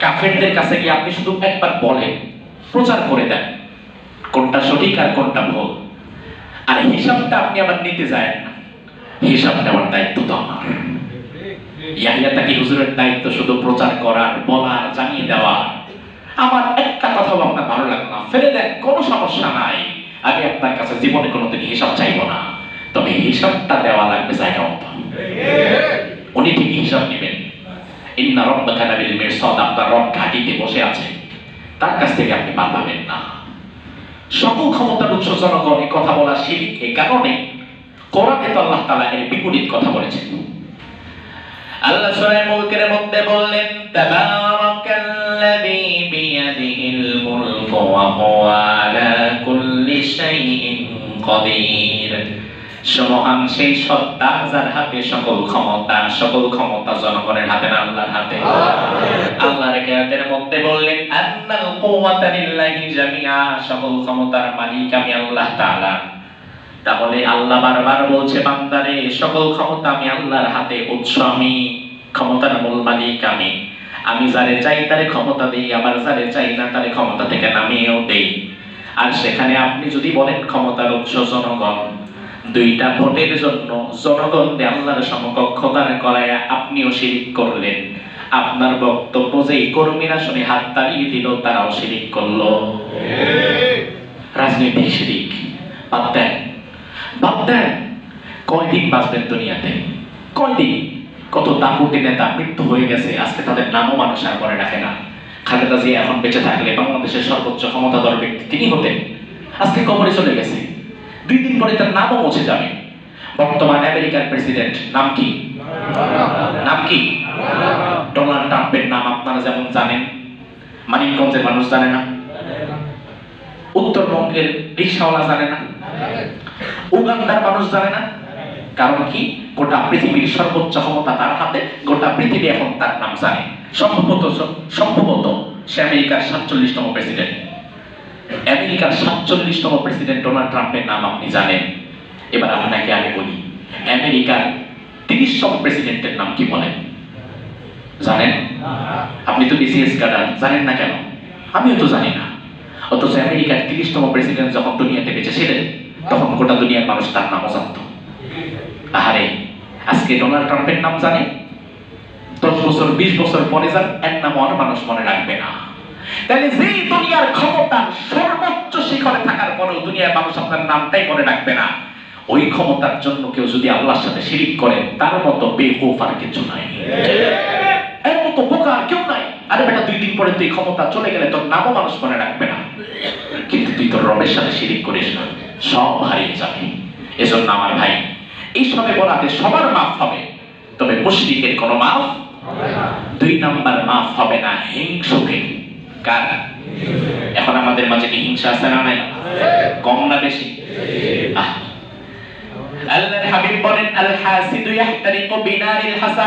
কাফেরদের কাছে গিয়ে আপনি শুধু একবার বলেন, প্রচার করে দেন কোনটা সঠিক আর কোনটা ভুল। আর হিসাবটা আপনি আবার নিতে যায় না, হিসাব নেওয়ার দায়িত্ব তো আমার। ইয়াহিয়া তাকি হুজুরের দায়িত্ব শুধু প্রচার করার, বলার, জানিয়ে দেওয়া। আমার একটা কথাও আপনার ভালো লাগলো না, ফেলে দেন, কোনো সমস্যা নাই, আমি আপনার কাছে জীবনে কোনোদিন হিসাব চাইবো না, তবে হিসাবটা দেওয়া লাগবে জায়গা মতো। উনি ঠিকই হিসাব নেবেন। ইন্না রাব্বাকা লাবিল মিরসাদ, আপনার রব ঘাঁটিতে বসে আছে, তার কাছ থেকে আপনি পার পাবেন না। সকল ক্ষমতার উৎস জনগণ, এই কথা বলা শিরক। এই কারণে কোরআনে তো আল্লাহ তাআলা এর বিপরীত কথা বলেছেন। আল্লাহ সূরা মুলকের মধ্যে বললেন, তাবারাকাল্লাযী বিয়াদিহিল মুলকু ওয়া হুয়া আলা কুল্লি শাইইন কাদির। সুমহান সেই সত্তা যার হাতে সকল ক্ষমতা। সকল ক্ষমতা জনগণের হাতে না আল্লাহর হাতে? আল্লাহর আয়াতের মধ্যে বললেন, আন্নাল কুওয়াতা লিল্লাহি জামিআ, সকল ক্ষমতার মালিক আমি আল্লাহ তাআলা। তাহলে আল্লাহ বারবার বলছে, বান্দারে সকল ক্ষমতা আমি আল্লাহর হাতে, উৎস আমি, ক্ষমতার মূল মালিক আমি। আমি যারে চাই তারে ক্ষমতা দেই, আবার যারে চাই না তারে ক্ষমতা থেকে নামিয়েও দেই। আর সেখানে আপনি যদি বলেন ক্ষমতার উৎস জনগণ, দুইটা ভোটের জন্য জনগণ দিয়ে আল্লাহর সমকক্ষ দাঁড় করায় আপনিও শিরিক করলেন। আপনার বক্তব্য যেই কর্মীরা শুনে হাত তাড়িয়ে দিল, তারাও শিরিক করলো। রাজনীতি শিরিক। বাদ দেন, বাদ দেন। কয়দিন বাঁচবেন দুনিয়াতে? কয়দিন? কত দাপুটে নেতা মৃত্যু হয়ে গেছে, আজকে তাদের নামও মানুষ আর মনে রাখে না। খালেদা জিয়া এখন বেঁচে থাকলে বাংলাদেশের সর্বোচ্চ ক্ষমতাধর ব্যক্তি তিনি হতেন, আজকে কবরে চলে গেছে। 2 দিন পরে তার নামও মুছে যাবে। বর্তমান আমেরিকার প্রেসিডেন্ট নাম কি? নাম কি? ডোনাল্ড ট্রাম্পের নাম আপনারা যেমন জানেন, মানিকগঞ্জের মানুষ জানে না, উত্তরবঙ্গের রিকশাওয়ালা জানে না, উগান্ডার মানুষ জানে না। কারণ কি? গোটা পৃথিবীর সর্বোচ্চ ক্ষমতা তার হাতে, গোটা পৃথিবী এখন তার নাম জানে। সম্ভবত সে আমেরিকার 47তম প্রেসিডেন্ট। আমেরিকার 47তম প্রেসিডেন্ট ডোনাল্ড ট্রাম্পের নাম আপনি জানেন। এবার আপনাকে আমি বলি, আমেরিকার 30তম প্রেসিডেন্টের নাম কি বলেন? জানেন? আপনি তো বিসিএস ক্যাডার, জানেন না কেন? আমিও তো জানি না। অথচ আমেরিকার 30তম প্রেসিডেন্ট যখন দুনিয়াতে বেঁচে ছিলেন, তখন গোটা দুনিয়ার মানুষ তার নামও জানত। আহারে, আজকে ডোনাল্ড ট্রাম্পের নাম জানে, 10 বছর 20 বছর পরে যান, এক নামও আর মানুষ মনে রাখবে না। তাহলে যে দুনিয়ার ক্ষমতার সর্বোচ্চ শিখরে থাকার পরেও দুনিয়ার মানুষ আপনার নামটাই মনে রাখবে না, ওই ক্ষমতার জন্য কেউ যদি আল্লাহর সাথে শিরিক করে, তার মতো বেওকুফ আর কিছু নাই, এর মতো বোকা আর কেউ নাই। আরে বেটা, 2 দিন পরে তুই ক্ষমতা চলে গেলে তোর নামও মানুষ মনে রাখবে না, কিন্তু তুই তোর রবের সাথে শিরিক করিস না, সব হারিয়ে যাবে। এজন্য আমার ভাই, এই সবে বরাতে সবার মাফ হবে, তবে মুশরিকের কোনো মাফ হবে না। 2 নাম্বার মাফ হবে না হিংসুকে। কার? এখন আমাদের মাঝে কি হিংসা আছে না নাই? কম না বেশি? আল্লাহর হাবিব বলেন, আল হাসিদু ইয়াহতারিকু বিনারিল হাসাদ।